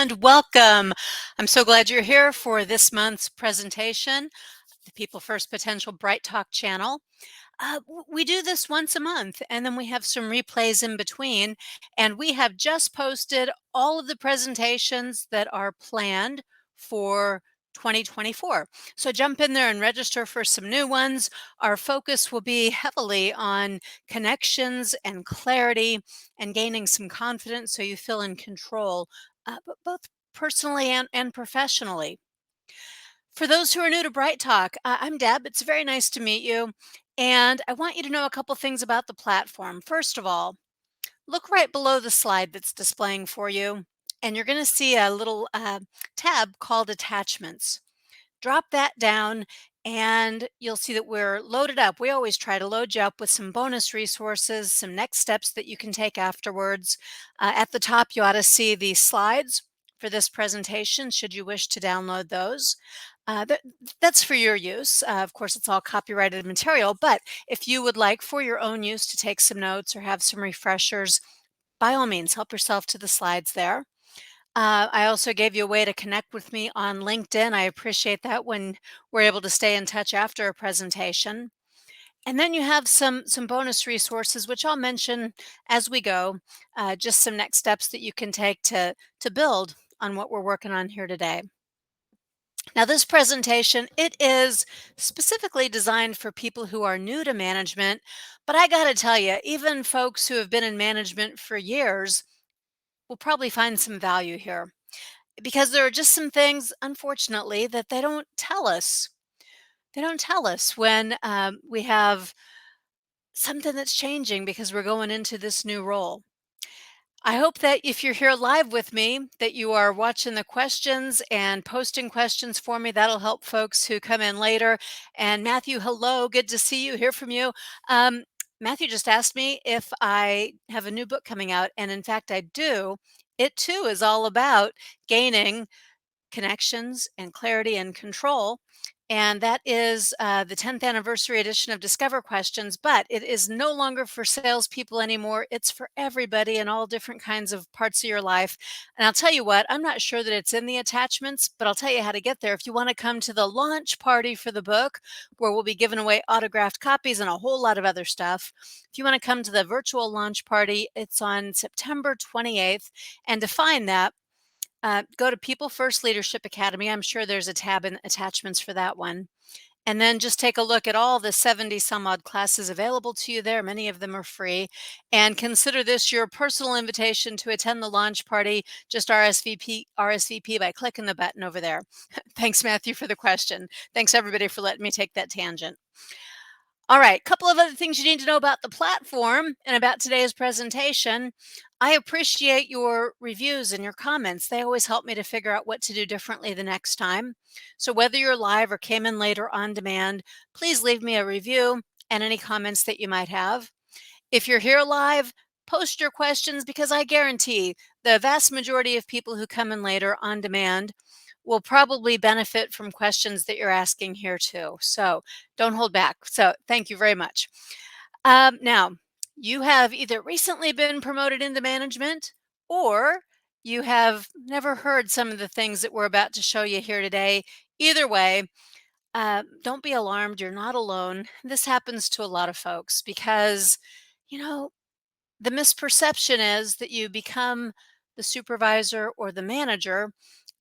and welcome. I'm so glad you're here for this month's presentation, the People First Potential Bright Talk channel. We do this once a month, and then we have some replays in between, and we have just posted all of the presentations that are planned for 2024. So jump in there and register for some new ones. Our focus will be heavily on connections and clarity and gaining some confidence so you feel in control, but both personally and professionally. For those who are new to Bright Talk, I'm Deb. It's very nice to meet you. And I want you to know a couple things about the platform. First of all, look right below the slide that's displaying for you, and you're going to see a little tab called Attachments. Drop that down and you'll see that we're loaded up. We always try to load you up with some bonus resources, some next steps that you can take afterwards. At the top, you ought to see the slides for this presentation, should you wish to download those. That's for your use. Of course, it's all copyrighted material, but if you would like for your own use to take some notes or have some refreshers, by all means, help yourself to the slides there. I also gave you a way to connect with me on LinkedIn. I appreciate that when we're able to stay in touch after a presentation. And then you have some bonus resources, which I'll mention as we go, just some next steps that you can take to build on what we're working on here today. Now, this presentation, it is specifically designed for people who are new to management, but I got to tell you, even folks who have been in management for years will probably find some value here because there are just some things, unfortunately, that they don't tell us. They don't tell us when we have something that's changing because we're going into this new role. I hope that if you're here live with me, that you are watching the questions and posting questions for me. That'll help folks who come in later. And Matthew, hello, good to see you, hear from you. Matthew just asked me if I have a new book coming out, and in fact, I do. It too is all about gaining connections and clarity and control. And that is the 10th anniversary edition of Discover Questions, but it is no longer for salespeople anymore. It's for everybody in all different kinds of parts of your life. And I'll tell you what, I'm not sure that it's in the attachments, but I'll tell you how to get there. If you want to come to the launch party for the book, where we'll be giving away autographed copies and a whole lot of other stuff, if you want to come to the virtual launch party, it's on September 28th. And to find that, go to People First Leadership Academy. I'm sure there's a tab in attachments for that one. And then just take a look at all the 70 some odd classes available to you there. Many of them are free. And consider this your personal invitation to attend the launch party. Just RSVP by clicking the button over there. Thanks, Matthew, for the question. Thanks, everybody, for letting me take that tangent. All right, a couple of other things you need to know about the platform and about today's presentation. I appreciate your reviews and your comments. They always help me to figure out what to do differently the next time. So whether you're live or came in later on demand, please leave me a review and any comments that you might have. If you're here live, post your questions because I guarantee the vast majority of people who come in later on demand will probably benefit from questions that you're asking here too. So don't hold back. So thank you very much. Now, you have either recently been promoted into management or you have never heard some of the things that we're about to show you here today. Either way, don't be alarmed. You're not alone. This happens to a lot of folks because, you know, the misperception is that you become the supervisor or the manager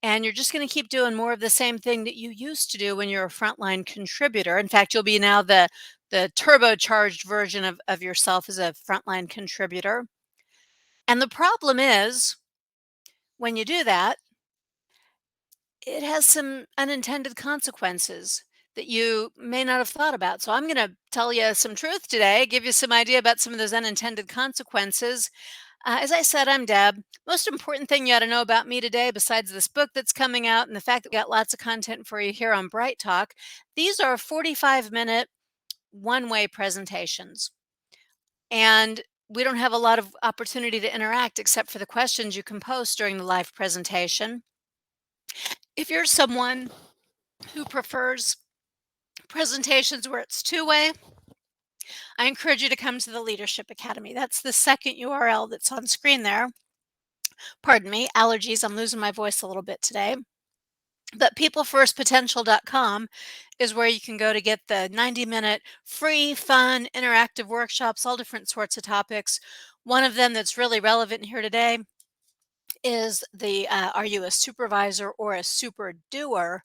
and you're just going to keep doing more of the same thing that you used to do when you're a frontline contributor. In fact, you'll be now the turbocharged version of yourself as a frontline contributor. And the problem is when you do that, it has some unintended consequences that you may not have thought about. So I'm going to tell you some truth today, give you some idea about some of those unintended consequences. As I said, I'm Deb. Most important thing you ought to know about me today, besides this book that's coming out and the fact that we got lots of content for you here on Bright Talk, these are 45-minute one-way presentations. And we don't have a lot of opportunity to interact except for the questions you can post during the live presentation. If you're someone who prefers presentations where it's two-way, I encourage you to come to the Leadership Academy. That's the second URL that's on screen there. Pardon me, allergies. I'm losing my voice a little bit today. But peoplefirstpotential.com is where you can go to get the 90-minute free, fun, interactive workshops, all different sorts of topics. One of them that's really relevant here today is the are you a supervisor or a super doer?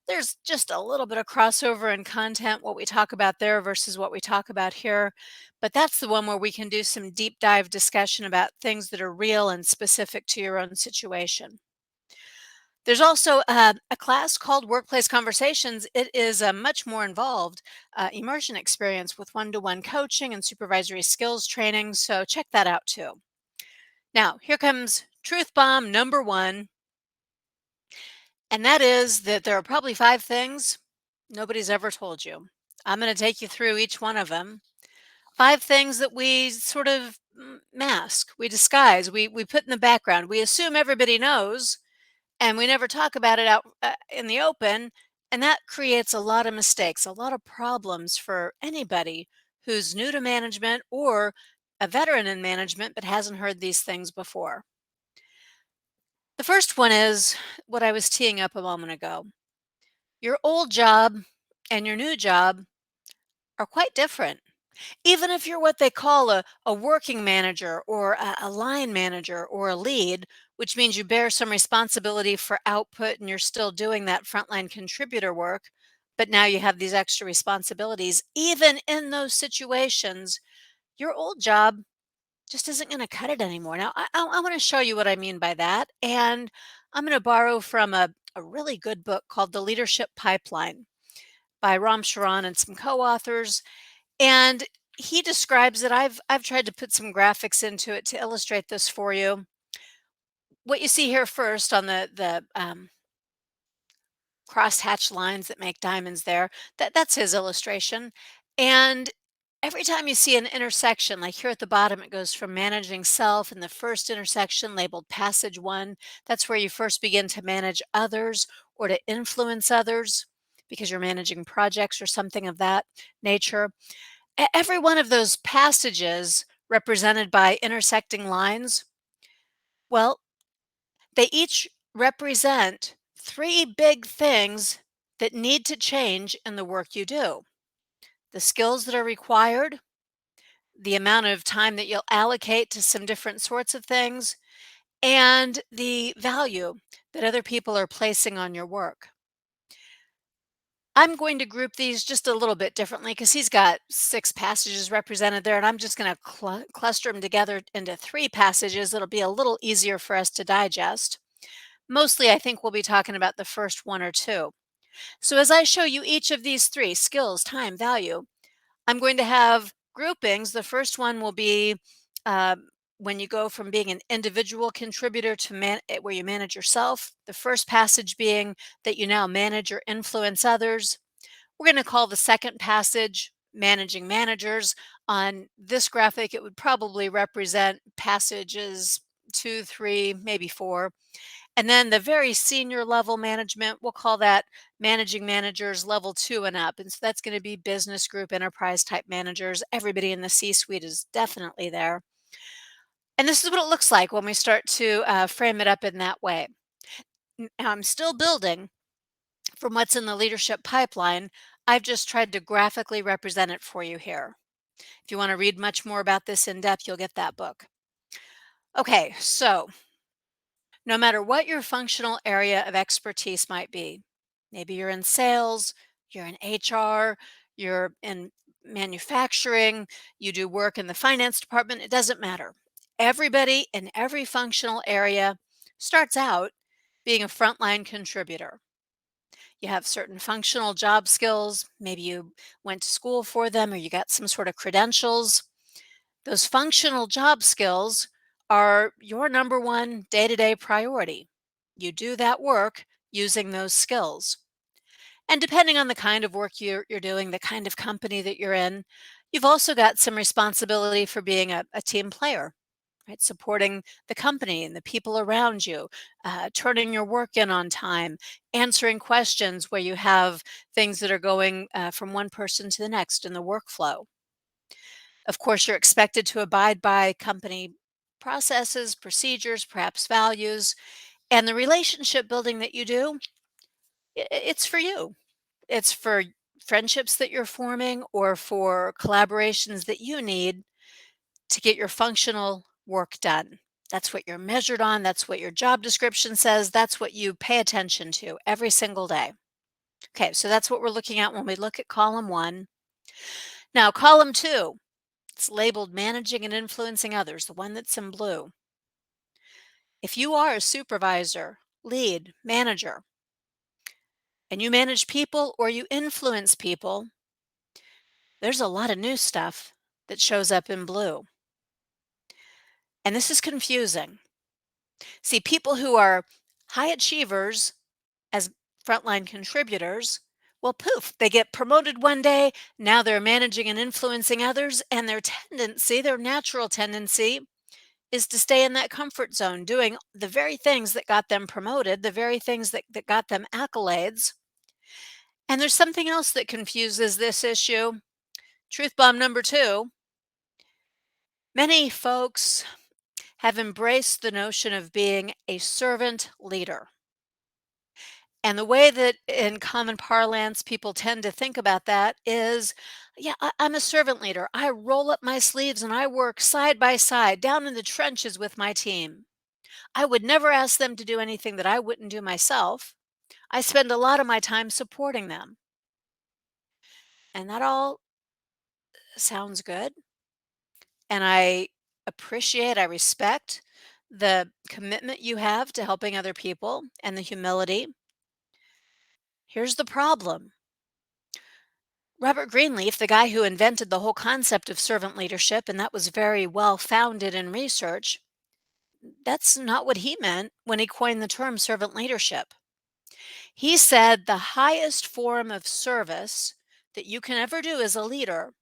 There's just a little bit of crossover in content, what we talk about there versus what we talk about here. But that's the one where we can do some deep dive discussion about things that are real and specific to your own situation. There's also a class called Workplace Conversations. It is a much more involved immersion experience with one to one coaching and supervisory skills training. So check that out too. Now, here comes truth bomb number one, and that is that there are probably 5 things nobody's ever told you. I'm going to take you through each one of them. 5 things that we sort of mask, we disguise, we put in the background. We assume everybody knows, and we never talk about it out in the open, and that creates a lot of mistakes, a lot of problems for anybody who's new to management or a veteran in management but hasn't heard these things before. The first one is what I was teeing up a moment ago. Your old job and your new job are quite different. Even if you're what they call a working manager or a line manager or a lead, which means you bear some responsibility for output and you're still doing that frontline contributor work, but now you have these extra responsibilities. Even in those situations, your old job just isn't going to cut it anymore. Now, I want to show you what I mean by that. And I'm going to borrow from a really good book called The Leadership Pipeline by Ram Charan and some co-authors, and he describes it. I've tried to put some graphics into it to illustrate this for you. What you see here first on the cross-hatched lines that make diamonds there, that's his illustration. And every time you see an intersection, like here at the bottom, it goes from managing self, and the first intersection labeled passage one, that's where you first begin to manage others or to influence others because you're managing projects or something of that nature. Every one of those passages represented by intersecting lines, well, they each represent 3 big things that need to change in the work you do. The skills that are required, the amount of time that you'll allocate to some different sorts of things, and the value that other people are placing on your work. I'm going to group these just a little bit differently because he's got 6 passages represented there, and I'm just going to cluster them together into 3 passages. It'll be a little easier for us to digest. Mostly, I think we'll be talking about the first 1 or 2. So as I show you each of these 3 skills, time, value, I'm going to have groupings. The first one will be uh, when you go from being an individual contributor to where you manage yourself. The first passage being that you now manage or influence others. We're going to call the second passage managing managers. On this graphic, it would probably represent passages 2, 3, maybe 4. And then the very senior level management, we'll call that managing managers level 2 and up. And so that's going to be business group, enterprise type managers. Everybody in the C-suite is definitely there. And this is what it looks like when we start to frame it up in that way. Now, I'm still building from what's in the leadership pipeline. I've just tried to graphically represent it for you here. If you want to read much more about this in depth, you'll get that book. Okay, so no matter what your functional area of expertise might be, maybe you're in sales, you're in HR, you're in manufacturing, you do work in the finance department, it doesn't matter. Everybody in every functional area starts out being a frontline contributor. You have certain functional job skills. Maybe you went to school for them or you got some sort of credentials. Those functional job skills are your number one day-to-day priority. You do that work using those skills. And depending on the kind of work you're doing, the kind of company that you're in, you've also got some responsibility for being a team player, right? Supporting the company and the people around you, turning your work in on time, answering questions where you have things that are going from one person to the next in the workflow. Of course, you're expected to abide by company processes, procedures, perhaps values, and the relationship building that you do, it's for you. It's for friendships that you're forming or for collaborations that you need to get your functional work done. That's what you're measured on. That's what your job description says. That's what you pay attention to every single day. Okay, so that's what we're looking at when we look at column one. Now, column two, it's labeled managing and influencing others, the one that's in blue. If you are a supervisor, lead, manager, and you manage people or you influence people, there's a lot of new stuff that shows up in blue. And this is confusing. See, people who are high achievers as frontline contributors, well, poof, they get promoted one day. Now they're managing and influencing others, and their tendency, their natural tendency, is to stay in that comfort zone, doing the very things that got them promoted, the very things that got them accolades. And there's something else that confuses this issue. Truth bomb number two, many folks have embraced the notion of being a servant leader. And the way that in common parlance people tend to think about that is, yeah, I'm a servant leader. I roll up my sleeves and I work side by side down in the trenches with my team. I would never ask them to do anything that I wouldn't do myself. I spend a lot of my time supporting them. And that all sounds good. And I respect the commitment you have to helping other people and the humility. Here's the problem. Robert Greenleaf, the guy who invented the whole concept of servant leadership, and that was very well founded in research, that's not what he meant when he coined the term servant leadership. He said the highest form of service that you can ever do as a leader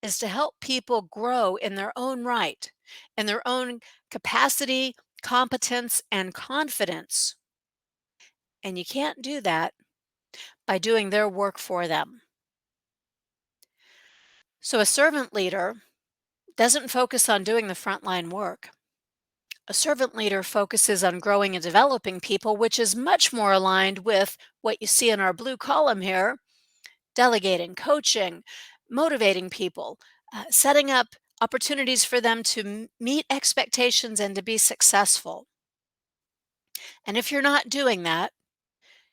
is to help people grow in their own right, in their own capacity, competence, and confidence. And you can't do that by doing their work for them. So a servant leader doesn't focus on doing the frontline work. A servant leader focuses on growing and developing people, which is much more aligned with what you see in our blue column here: delegating, coaching, motivating people, setting up opportunities for them to meet expectations and to be successful. And if you're not doing that,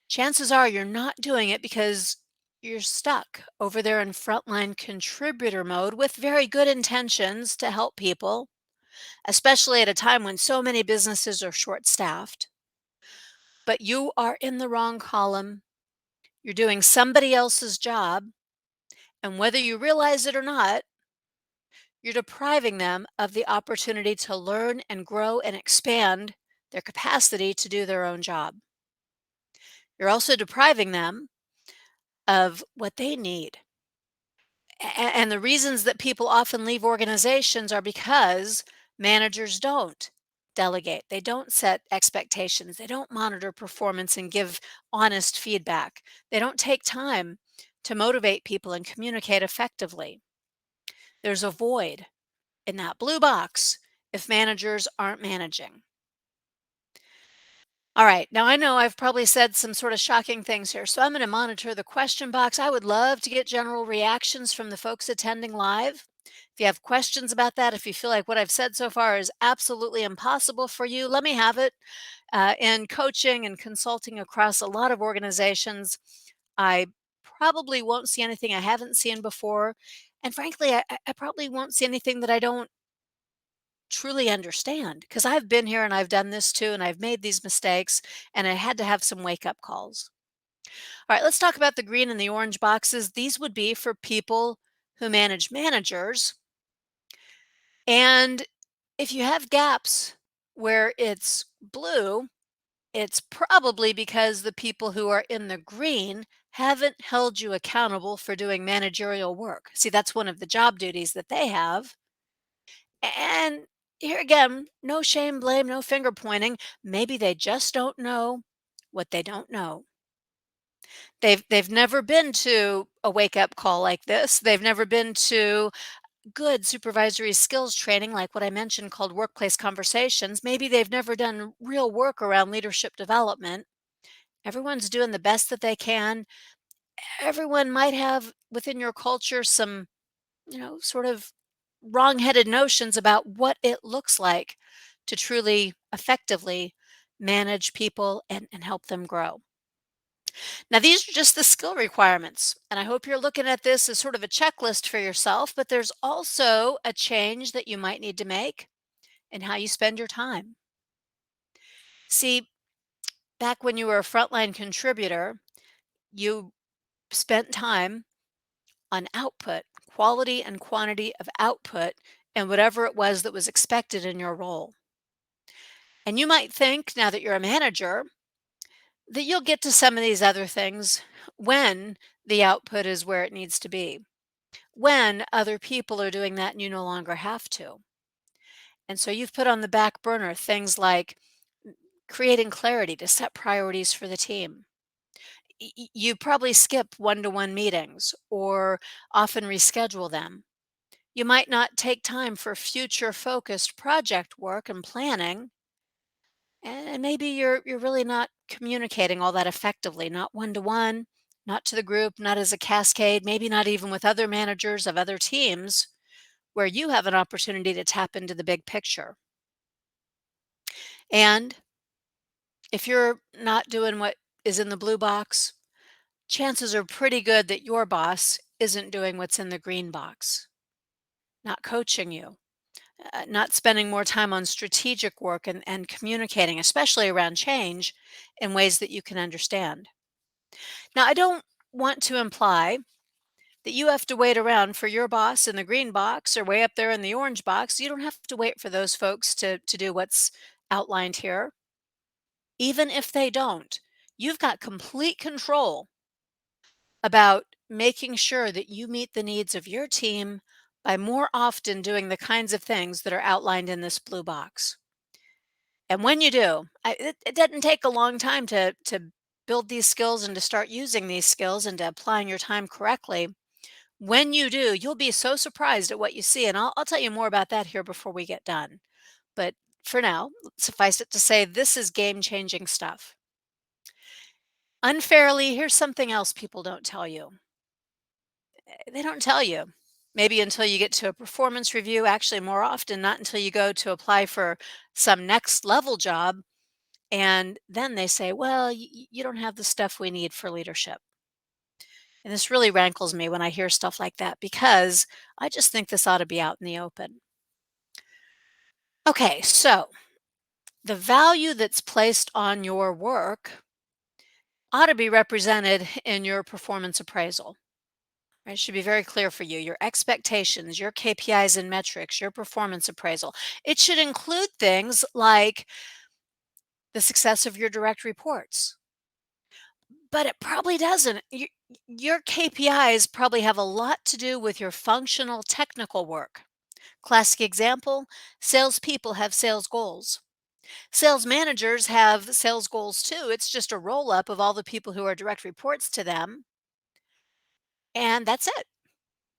chances are you're not doing it because you're stuck over there in frontline contributor mode with very good intentions to help people, especially at a time when so many businesses are short staffed. But you are in the wrong column. You're doing somebody else's job. And whether you realize it or not, you're depriving them of the opportunity to learn and grow and expand their capacity to do their own job. You're also depriving them of what they need. And the reasons that people often leave organizations are because managers don't delegate. They don't set expectations. They don't monitor performance and give honest feedback. They don't take time to motivate people and communicate effectively. There's a void in that blue box if managers aren't managing. All right, now I know I've probably said some sort of shocking things here, so I'm going to monitor the question box. I would love to get general reactions from the folks attending live. If you have questions about that, if you feel like what I've said so far is absolutely impossible for you, let me have it. In coaching and consulting across a lot of organizations, I probably won't see anything I haven't seen before. And frankly, I probably won't see anything that I don't truly understand, because I've been here and I've done this too, and I've made these mistakes, and I had to have some wake up calls. All right, let's talk about the green and the orange boxes. These would be for people who manage managers. And if you have gaps where it's blue, it's probably because the people who are in the green haven't held you accountable for doing managerial work. See, that's one of the job duties that they have. And here again, no shame, blame, no finger pointing. Maybe they just don't know what they don't know. They've never been to a wake up call like this. They've never been to good supervisory skills training, like what I mentioned called workplace conversations. Maybe they've never done real work around leadership development. Everyone's doing the best that they can. Everyone might have within your culture some, sort of wrong-headed notions about what it looks like to truly effectively manage people and help them grow. Now, these are just the skill requirements, and I hope you're looking at this as sort of a checklist for yourself, but there's also a change that you might need to make in how you spend your time. See, back when you were a frontline contributor, you spent time on output, quality and quantity of output, and whatever it was that was expected in your role. And you might think, now that you're a manager, that you'll get to some of these other things when the output is where it needs to be, when other people are doing that and you no longer have to. And so you've put on the back burner things like creating clarity to set priorities for the team. You probably skip one-to-one meetings or often reschedule them. You might not take time for future focused project work and planning. And maybe you're really not communicating all that effectively, not one to one, not to the group, not as a cascade, maybe not even with other managers of other teams where you have an opportunity to tap into the big picture. And if you're not doing what is in the blue box, chances are pretty good that your boss isn't doing what's in the green box, not coaching you, not spending more time on strategic work and communicating, especially around change, in ways that you can understand. Now, I don't want to imply that you have to wait around for your boss in the green box or way up there in the orange box. You don't have to wait for those folks to do what's outlined here. Even if they don't, you've got complete control about making sure that you meet the needs of your team by more often doing the kinds of things that are outlined in this blue box. And when you do, it doesn't take a long time to build these skills and to start using these skills and to applying your time correctly. When you do, you'll be so surprised at what you see. And I'll tell you more about that here before we get done. But for now, suffice it to say, this is game changing stuff. Unfairly, here's something else people don't tell you. They don't tell you. Maybe until you get to a performance review, actually, more often, not until you go to apply for some next level job. And then they say, well, you don't have the stuff we need for leadership. And this really rankles me when I hear stuff like that because I just think this ought to be out in the open. Okay, so the value that's placed on your work ought to be represented in your performance appraisal. Right? It should be very clear for you. Your expectations, your KPIs and metrics, your performance appraisal. It should include things like the success of your direct reports, but it probably doesn't. Your KPIs probably have a lot to do with your functional technical work. Classic example, salespeople have sales goals. Sales managers have sales goals too. It's just a roll up of all the people who are direct reports to them. And that's it.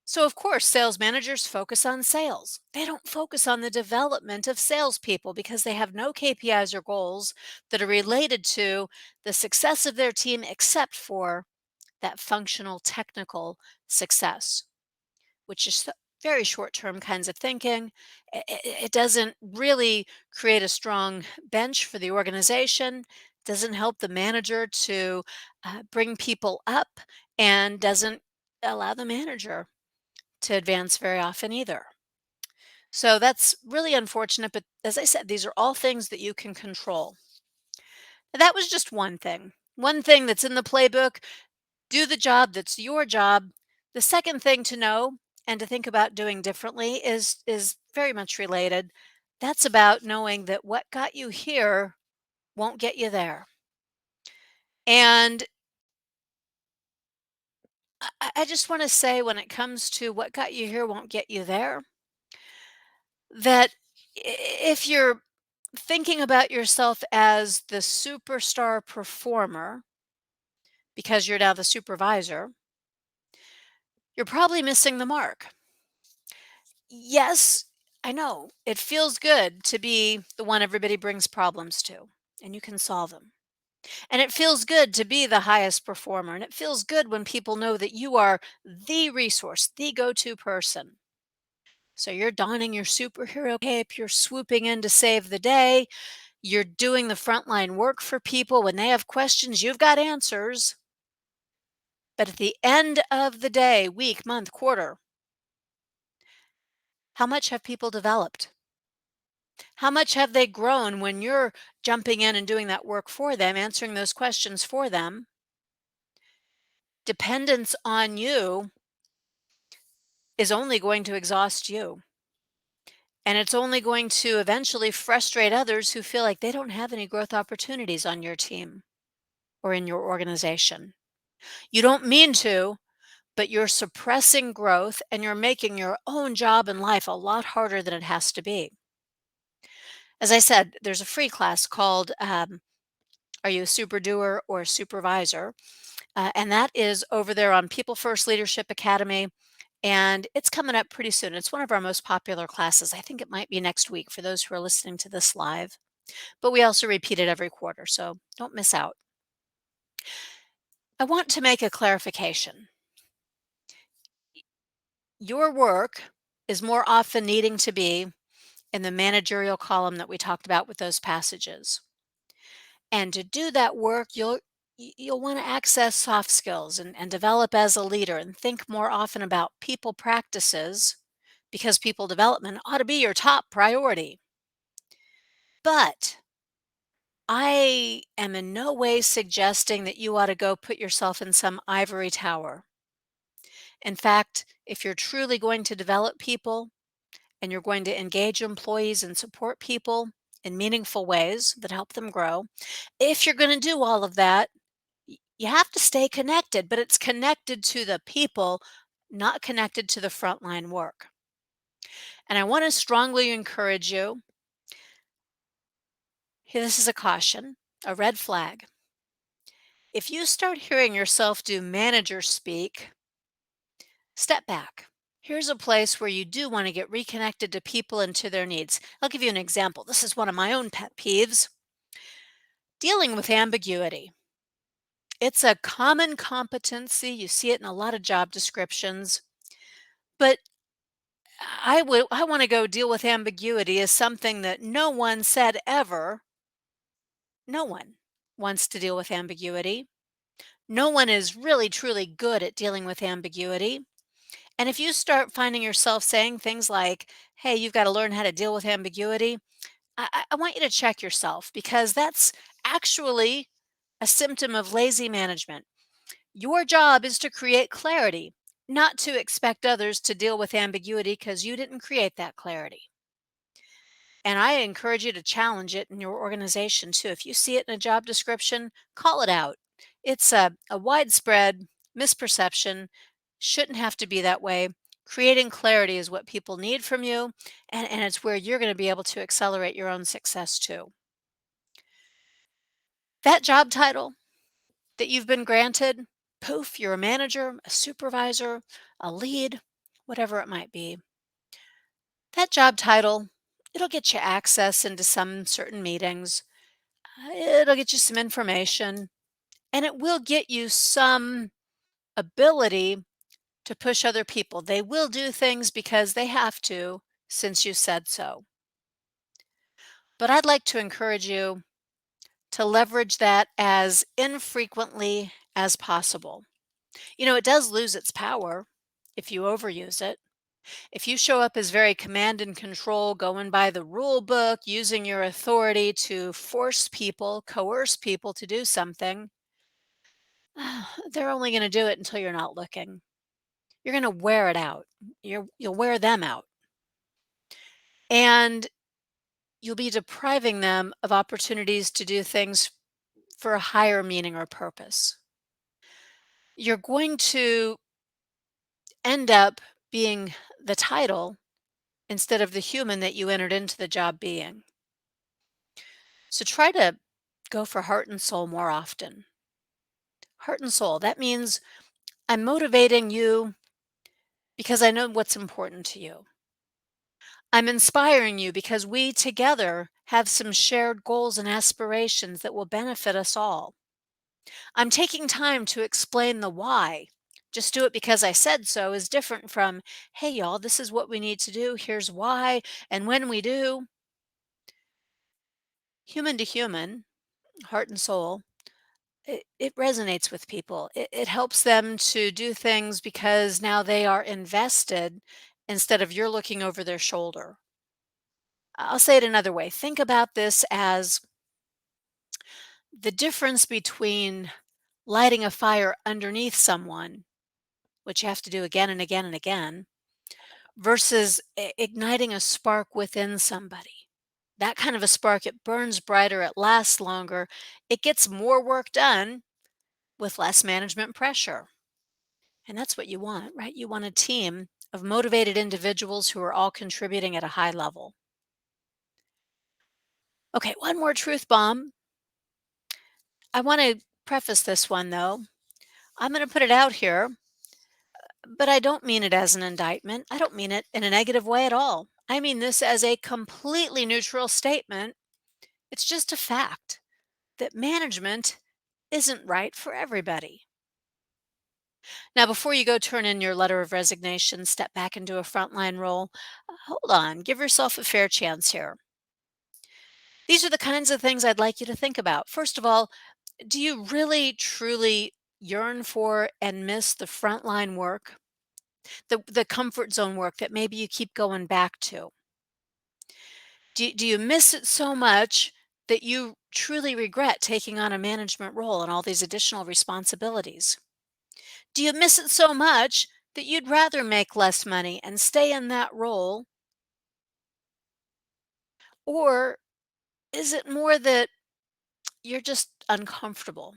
So, of course, sales managers focus on sales. They don't focus on the development of salespeople because they have no KPIs or goals that are related to the success of their team except for that functional technical success, which is very short term kinds of thinking. It doesn't really create a strong bench for the organization, doesn't help the manager to bring people up, and doesn't allow the manager to advance very often either. So that's really unfortunate. But as I said, these are all things that you can control. That was just one thing that's in the playbook. Do the job that's your job. The second thing to know and to think about doing differently is very much related. That's about knowing that what got you here won't get you there. And I just want to say when it comes to what got you here won't get you there, that if you're thinking about yourself as the superstar performer because you're now the supervisor, you're probably missing the mark. Yes, I know. It feels good to be the one everybody brings problems to, and you can solve them. And it feels good to be the highest performer. And it feels good when people know that you are the resource, the go to person. So you're donning your superhero cape, you're swooping in to save the day, you're doing the frontline work for people. When they have questions, you've got answers. But at the end of the day, week, month, quarter, how much have people developed? How much have they grown when you're jumping in and doing that work for them, answering those questions for them? Dependence on you is only going to exhaust you. And it's only going to eventually frustrate others who feel like they don't have any growth opportunities on your team or in your organization. You don't mean to, but you're suppressing growth and you're making your own job in life a lot harder than it has to be. As I said, there's a free class called Are You a Super Doer or a Supervisor? And that is over there on People First Leadership Academy. And it's coming up pretty soon. It's one of our most popular classes. I think it might be next week for those who are listening to this live. But we also repeat it every quarter, so don't miss out. I want to make a clarification. Your work is more often needing to be in the managerial column that we talked about with those passages. And to do that work, you'll want to access soft skills and develop as a leader and think more often about people practices because people development ought to be your top priority. But I am in no way suggesting that you ought to go put yourself in some ivory tower. In fact, if you're truly going to develop people and you're going to engage employees and support people in meaningful ways that help them grow, if you're going to do all of that, you have to stay connected, but it's connected to the people, not connected to the frontline work. And I want to strongly encourage you. Here, this is a caution, a red flag. If you start hearing yourself do manager speak, step back. Here's a place where you do want to get reconnected to people and to their needs. I'll give you an example. This is one of my own pet peeves, dealing with ambiguity. It's a common competency. You see it in a lot of job descriptions, but I want to go deal with ambiguity as something that no one said ever. No one wants to deal with ambiguity. No one is really truly good at dealing with ambiguity. And if you start finding yourself saying things like, hey, you've got to learn how to deal with ambiguity, I want you to check yourself because that's actually a symptom of lazy management. Your job is to create clarity, not to expect others to deal with ambiguity because you didn't create that clarity. And I encourage you to challenge it in your organization too. If you see it in a job description, call it out. It's a widespread misperception, shouldn't have to be that way. Creating clarity is what people need from you, and it's where you're going to be able to accelerate your own success too. That job title that you've been granted, poof, you're a manager, a supervisor, a lead, whatever it might be. That job title, it'll get you access into some certain meetings. It'll get you some information and it will get you some ability to push other people. They will do things because they have to, since you said so. But I'd like to encourage you to leverage that as infrequently as possible. It does lose its power if you overuse it. If you show up as very command and control, going by the rule book, using your authority to force people, coerce people to do something, they're only going to do it until you're not looking. You're going to wear it out. You'll wear them out. And you'll be depriving them of opportunities to do things for a higher meaning or purpose. You're going to end up being the title instead of the human that you entered into the job being. So try to go for heart and soul more often. Heart and soul. That means I'm motivating you because I know what's important to you. I'm inspiring you because we together have some shared goals and aspirations that will benefit us all. I'm taking time to explain the why. Just do it because I said so is different from, hey, y'all, this is what we need to do. Here's why. And when we do, human to human, heart and soul, it resonates with people. It helps them to do things because now they are invested instead of you're looking over their shoulder. I'll say it another way. Think about this as the difference between lighting a fire underneath someone, which you have to do again and again and again, versus igniting a spark within somebody. That kind of a spark, it burns brighter, it lasts longer, it gets more work done with less management pressure. And that's what you want, right? You want a team of motivated individuals who are all contributing at a high level. Okay, one more truth bomb. I want to preface this one though. I'm going to put it out here, but I don't mean it as an indictment. I don't mean it in a negative way at all. I mean this as a completely neutral statement. It's just a fact that management isn't right for everybody. Now, before you go turn in your letter of resignation, step back into a frontline role, hold on, give yourself a fair chance here. These are the kinds of things I'd like you to think about. First of all, do you really truly yearn for and miss the frontline work, the comfort zone work that maybe you keep going back to? Do you miss it so much that you truly regret taking on a management role and all these additional responsibilities? Do you miss it so much that you'd rather make less money and stay in that role? Or is it more that you're just uncomfortable?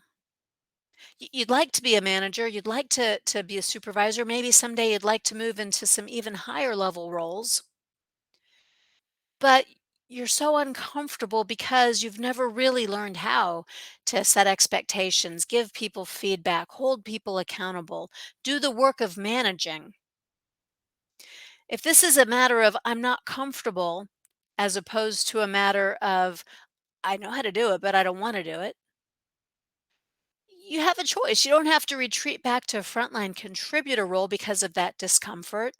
You'd like to be a manager, you'd like to be a supervisor, maybe someday you'd like to move into some even higher level roles, but you're so uncomfortable because you've never really learned how to set expectations, give people feedback, hold people accountable, do the work of managing. If this is a matter of I'm not comfortable as opposed to a matter of I know how to do it, but I don't want to do it, you have a choice. You don't have to retreat back to a frontline contributor role because of that discomfort.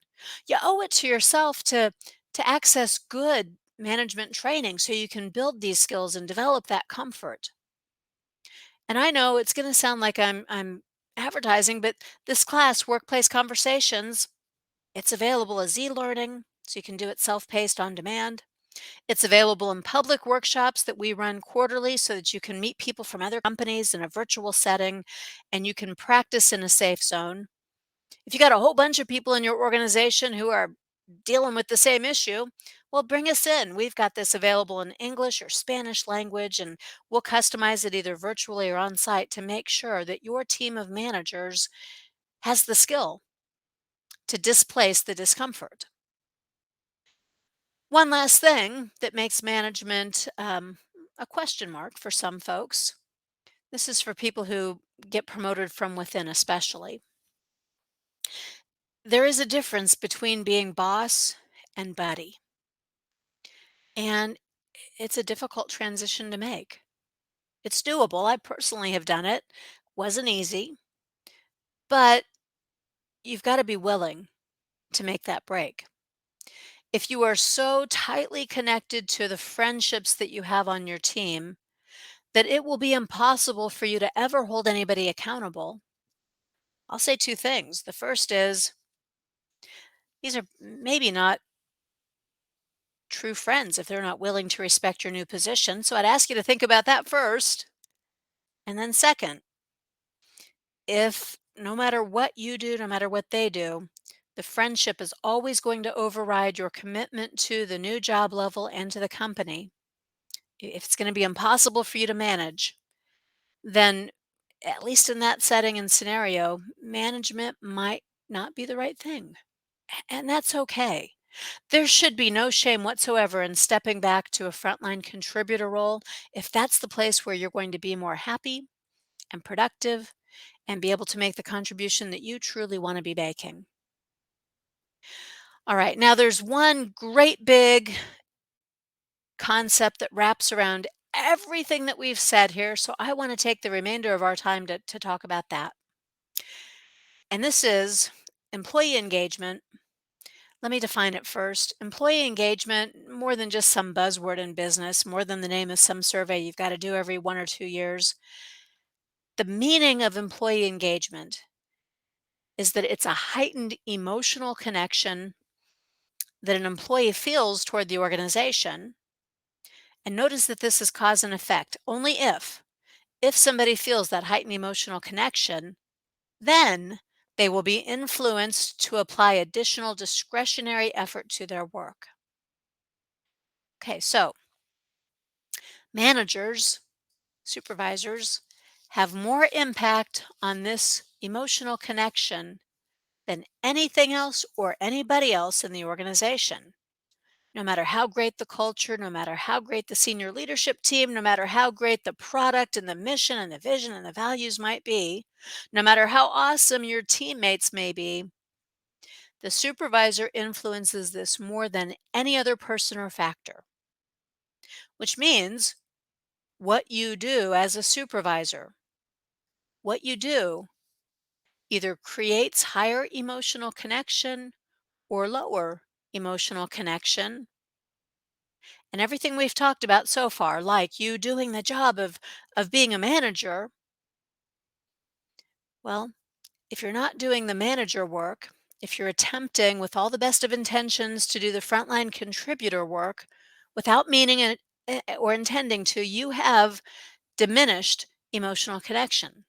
You owe it to yourself to access good management training so you can build these skills and develop that comfort. And I know it's going to sound like I'm advertising, but this class, Workplace Conversations, it's available as e-learning, so you can do it self-paced on demand. It's available in public workshops that we run quarterly so that you can meet people from other companies in a virtual setting and you can practice in a safe zone. If you got a whole bunch of people in your organization who are dealing with the same issue, well, bring us in. We've got this available in English or Spanish language, and we'll customize it either virtually or on site to make sure that your team of managers has the skill to displace the discomfort. One last thing that makes management a question mark for some folks. This is for people who get promoted from within, especially. There is a difference between being boss and buddy, and it's a difficult transition to make. It's doable. I personally have done it. Wasn't easy, but you've got to be willing to make that break. If you are so tightly connected to the friendships that you have on your team that it will be impossible for you to ever hold anybody accountable, I'll say two things. The first is these are maybe not true friends if they're not willing to respect your new position. So I'd ask you to think about that first. And then, second, if no matter what you do, no matter what they do, the friendship is always going to override your commitment to the new job level and to the company, if it's going to be impossible for you to manage, then at least in that setting and scenario, management might not be the right thing. And that's okay. There should be no shame whatsoever in stepping back to a frontline contributor role if that's the place where you're going to be more happy and productive and be able to make the contribution that you truly want to be making. All right, now there's one great big concept that wraps around everything that we've said here. So I want to take the remainder of our time to talk about that. And this is employee engagement. Let me define it first. Employee engagement, more than just some buzzword in business, more than the name of some survey you've got to do every 1 or 2 years. The meaning of employee engagement is that it's a heightened emotional connection that an employee feels toward the organization. And notice that this is cause and effect. Only if somebody feels that heightened emotional connection, then they will be influenced to apply additional discretionary effort to their work. Okay, so managers, supervisors have more impact on this emotional connection than anything else or anybody else in the organization. No matter how great the culture, no matter how great the senior leadership team, no matter how great the product and the mission and the vision and the values might be, no matter how awesome your teammates may be, the supervisor influences this more than any other person or factor, which means what you do as a supervisor, what you do either creates higher emotional connection or lower emotional connection. And everything we've talked about so far, like you doing the job of being a manager, well, if you're not doing the manager work, if you're attempting with all the best of intentions to do the frontline contributor work without meaning it or intending to, you have diminished emotional connection.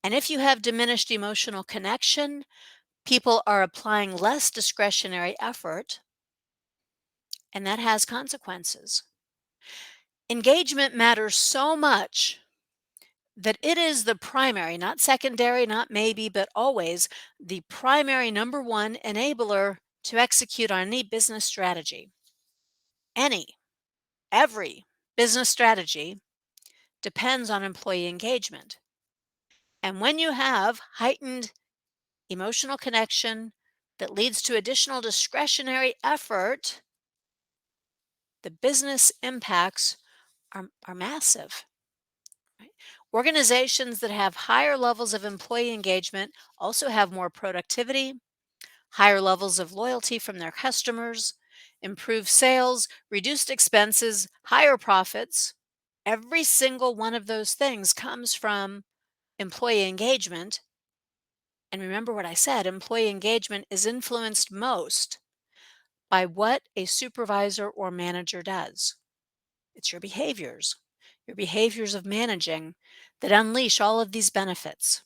And if you have diminished emotional connection, people are applying less discretionary effort, and that has consequences. Engagement matters so much that it is the primary, not secondary, not maybe, but always the primary number one enabler to execute on any business strategy. Any, every business strategy depends on employee engagement. And when you have heightened emotional connection that leads to additional discretionary effort, the business impacts are massive. Right? Organizations that have higher levels of employee engagement also have more productivity, higher levels of loyalty from their customers, improved sales, reduced expenses, higher profits. Every single one of those things comes from employee engagement. And remember what I said, employee engagement is influenced most by what a supervisor or manager does. It's your behaviors of managing that unleash all of these benefits.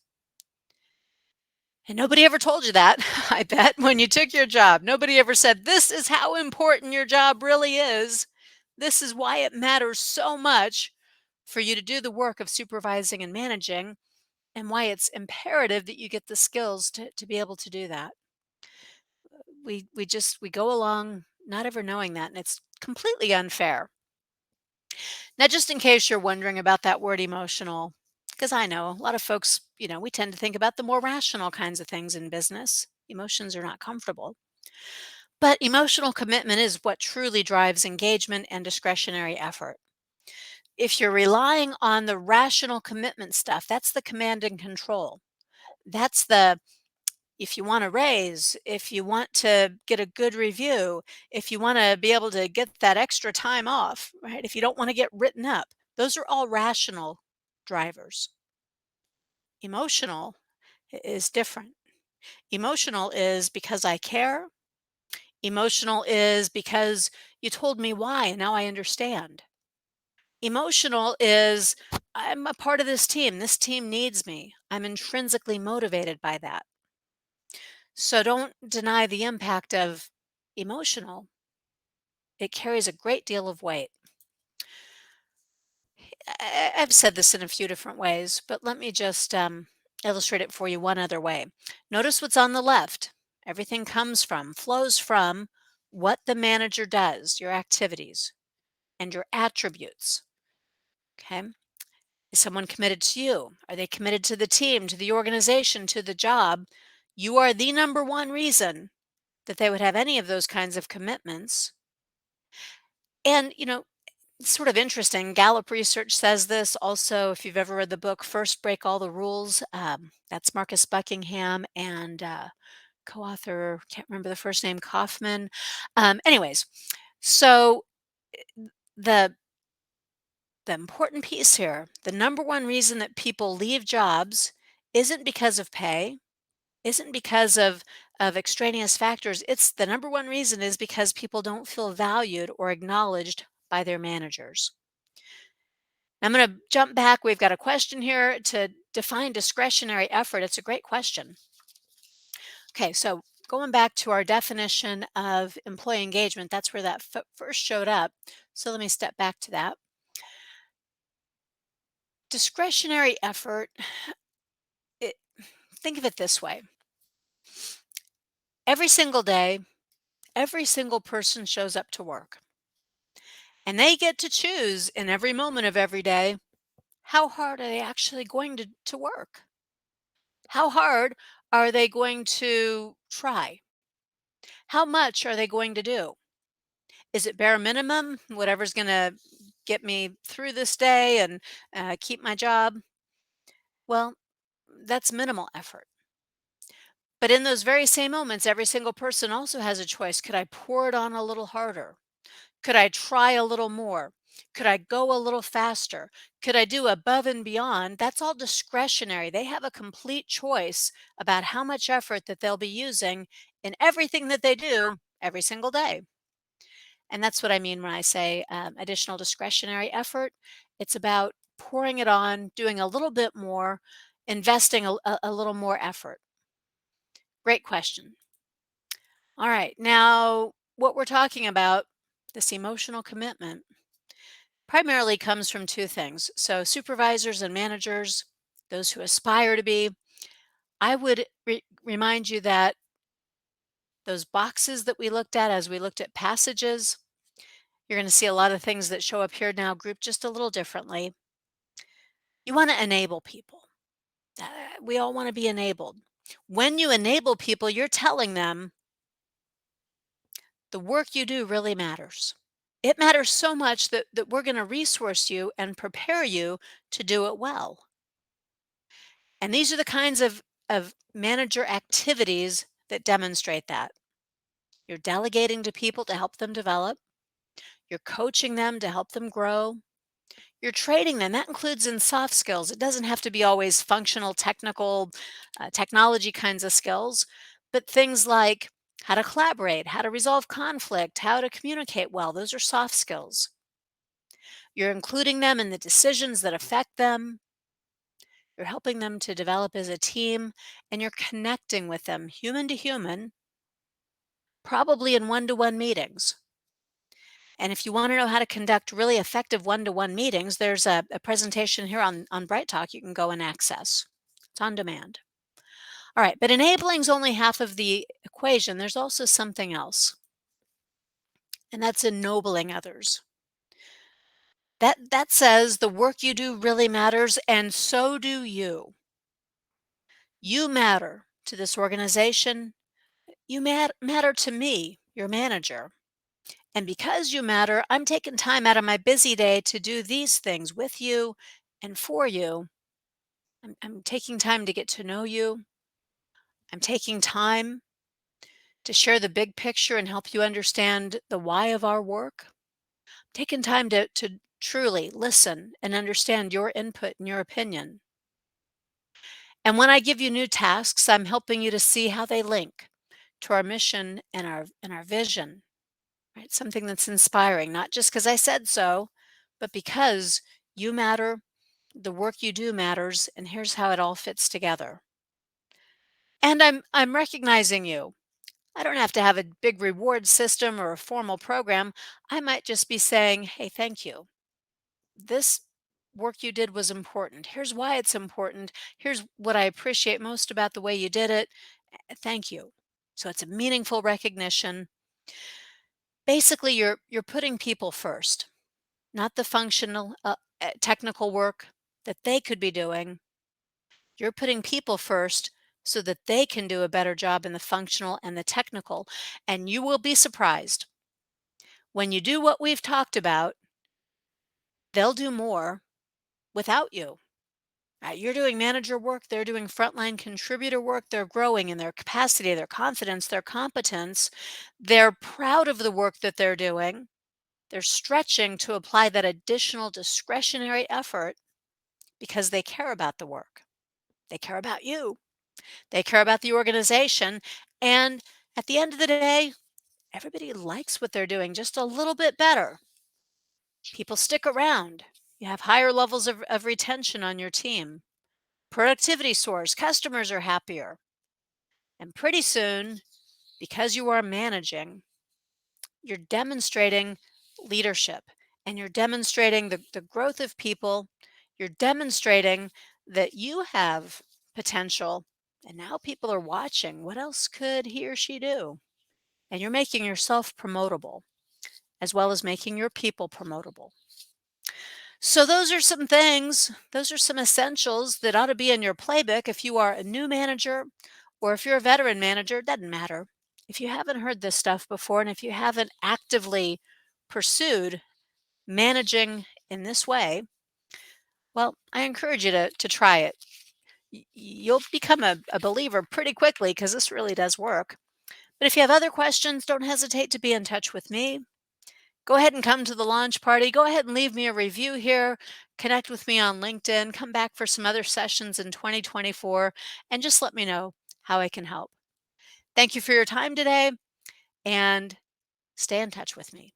And nobody ever told you that, I bet, when you took your job. Nobody ever said, this is how important your job really is. This is why it matters so much for you to do the work of supervising and managing, and why it's imperative that you get the skills to be able to do that. We go along not ever knowing that, and it's completely unfair. Now, just in case you're wondering about that word emotional, because I know a lot of folks, we tend to think about the more rational kinds of things in business. Emotions are not comfortable. But emotional commitment is what truly drives engagement and discretionary effort. If you're relying on the rational commitment stuff, that's the command and control. That's the if you want a raise, if you want to get a good review, if you want to be able to get that extra time off, right? If you don't want to get written up, those are all rational drivers. Emotional is different. Emotional is because I care. Emotional is because you told me why and now I understand. Emotional is I'm a part of this team. This team needs me. I'm intrinsically motivated by that. So don't deny the impact of emotional. It carries a great deal of weight. I've said this in a few different ways, but let me just illustrate it for you one other way. Notice what's on the left. Everything flows from what the manager does, your activities and your attributes. Okay. Is someone committed to you? Are they committed to the team, to the organization, to the job? You are the number one reason that they would have any of those kinds of commitments. And, it's sort of interesting. Gallup research says this also. If you've ever read the book First Break All the Rules, that's Marcus Buckingham and co-author, can't remember the first name, Kaufman. Anyways, so the the important piece here, the number one reason that people leave jobs isn't because of pay, isn't because of extraneous factors. It's the number one reason is because people don't feel valued or acknowledged by their managers. I'm going to jump back. We've got a question here to define discretionary effort. It's a great question. Okay, so going back to our definition of employee engagement, that's where that first showed up. So let me step back to that. Discretionary effort, it, think of it this way. Every single day, every single person shows up to work, and they get to choose in every moment of every day how hard are they actually going to work? How hard are they going to try? How much are they going to do? Is it bare minimum, whatever's going to get me through this day and keep my job? Well, that's minimal effort. But in those very same moments, every single person also has a choice. Could I pour it on a little harder? Could I try a little more? Could I go a little faster? Could I do above and beyond? That's all discretionary. They have a complete choice about how much effort that they'll be using in everything that they do every single day. And that's what I mean when I say additional discretionary effort. It's about pouring it on, doing a little bit more, investing a little more effort. Great question. All right. Now, what we're talking about, this emotional commitment, primarily comes from two things. So, supervisors and managers, those who aspire to be, I would remind you that those boxes that we looked at as we looked at passages, you're going to see a lot of things that show up here now grouped just a little differently. You want to enable people. We all want to be enabled. When you enable people, you're telling them the work you do really matters. It matters so much that we're going to resource you and prepare you to do it well. And these are the kinds of manager activities that demonstrate that. You're delegating to people to help them develop. You're coaching them to help them grow. You're training them. That includes in soft skills. It doesn't have to be always functional, technical, technology kinds of skills, but things like how to collaborate, how to resolve conflict, how to communicate well. Those are soft skills. You're including them in the decisions that affect them. You're helping them to develop as a team, and you're connecting with them human to human, probably in one-to-one meetings. And if you want to know how to conduct really effective one-to-one meetings, there's a presentation here on Bright Talk you can go and access. It's on demand. All right, but enabling is only half of the equation. There's also something else, and that's ennobling others. That says the work you do really matters, and so do you. You matter to this organization. You matter to me, your manager. And because you matter, I'm taking time out of my busy day to do these things with you and for you. I'm taking time to get to know you. I'm taking time to share the big picture and help you understand the why of our work. Taking time to truly listen and understand your input and your opinion. And when I give you new tasks, I'm helping you to see how they link to our mission and our vision. Right? Something that's inspiring, not just because I said so, but because you matter, the work you do matters, and here's how it all fits together. And I'm recognizing you. I don't have to have a big reward system or a formal program. I might just be saying, "Hey, thank you. This work you did was important. Here's why it's important. Here's what I appreciate most about the way you did it. Thank you." So it's a meaningful recognition. Basically, you're putting people first, not the functional, technical work that they could be doing. You're putting people first so that they can do a better job in the functional and the technical. And you will be surprised. When you do what we've talked about, they'll do more without you. You're doing manager work, they're doing frontline contributor work, they're growing in their capacity, their confidence, their competence. They're proud of the work that they're doing. They're stretching to apply that additional discretionary effort because they care about the work. They care about you. They care about the organization. And at the end of the day, everybody likes what they're doing just a little bit better. People stick around. You have higher levels of retention on your team. Productivity soars. Customers are happier. And pretty soon, because you are managing, you're demonstrating leadership and you're demonstrating the growth of people. You're demonstrating that you have potential. And now people are watching. What else could he or she do? And you're making yourself promotable as well as making your people promotable. So, those are some things, those are some essentials that ought to be in your playbook if you are a new manager or if you're a veteran manager, it doesn't matter. If you haven't heard this stuff before and if you haven't actively pursued managing in this way, well, I encourage you to try it. You'll become a believer pretty quickly because this really does work. But if you have other questions, don't hesitate to be in touch with me. Go ahead and come to the launch party. Go ahead and leave me a review here. Connect with me on LinkedIn. Come back for some other sessions in 2024 and just let me know how I can help. Thank you for your time today and stay in touch with me.